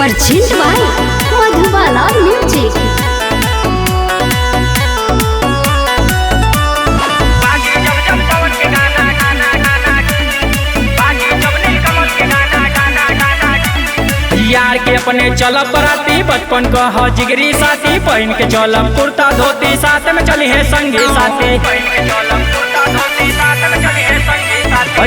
Parchment by Madhubala music. यार के अपने चलब बराती बचपन का हो जिगरी साथी पहन के चलब कुर्ता धोती साथ में चली है संगी साथी।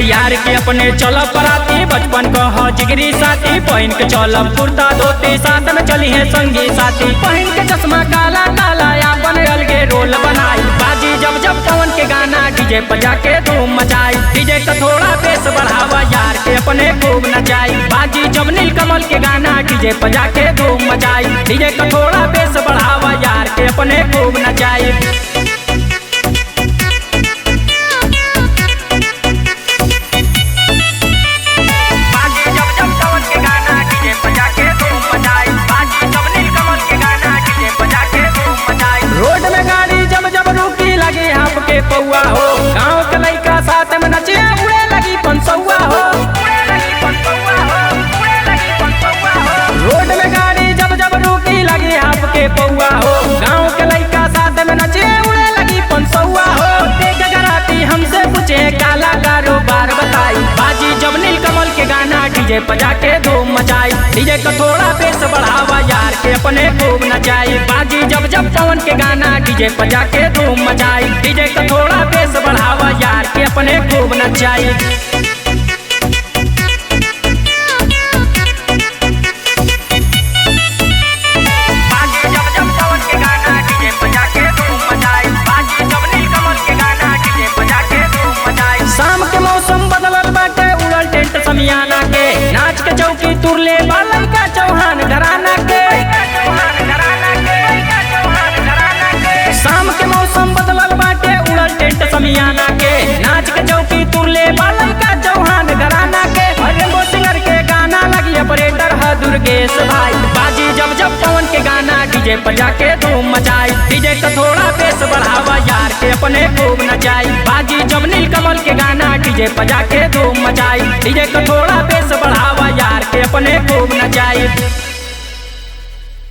यार के अपने चलब बराती बचपन का हो जिगरी साथी पहन के चलब कुर्ता धोती साथ में चली है संगी साथी। पहन के चश्मा काला काला अपन अलगे रोल बनाई बाजी जब जब पवन के गाना डीजे बजा के धूम मचाई। डीजे का थोड़ा बेस बढ़ावा यार के अपने खूब नचाई बाजी जब नीलकमल के गाना डीजे बजा के धूम मचाई। डीजे का थोड़ा बेस बढ़ावा यार के अपने खूब नचाई। पौआ हो गाँव के लइका साथ में नचे उड़े लगी पंसौआ हो। रोड में गाड़ी जब जब रुकी लगी आपके पौआ हो गाँव के लइका साथ में नचे उड़े लगी पंसौआ हो। देख गराती हमसे पूछे काला कारोबार बताई बाजी जब नीलकमल के गाना डीजे बजा के धूम मचाई। डीजे का थोड़ा बेस बढ़ावा यार के अपने खूब नचाई बाजी जब जब पवन के गाना डीजे बजा के धूम मचाई। डीजे का थोड़ा बेस बढ़ावा यार के अपने खूब नचाई। शाम के मौसम बदलल बाटे उड़ल टेंट समियाना के नाच के चौकी तुरले बालन का चौहान घराना के। शाम के मौसम बदलल बाटे उड़ल टेंट समियाना के नाच के चौकी तुरले बालन का चौहान घराना के। रेनबो सिंगर के गाना लगी ऑपरेटर है दुर्गेश भाई बाजी जब जब पवन के गाना डीजे बजा के धूम मचाई। डीजे का थोड़ा बेस बढ़ावा यार के अपने खूब नचाई बाजी जब नीलकमल के गाना डीजे बजा के धूम मचाई। डीजे का थोड़ा बेस बढ़ावा यार के अपने खूब नचाई।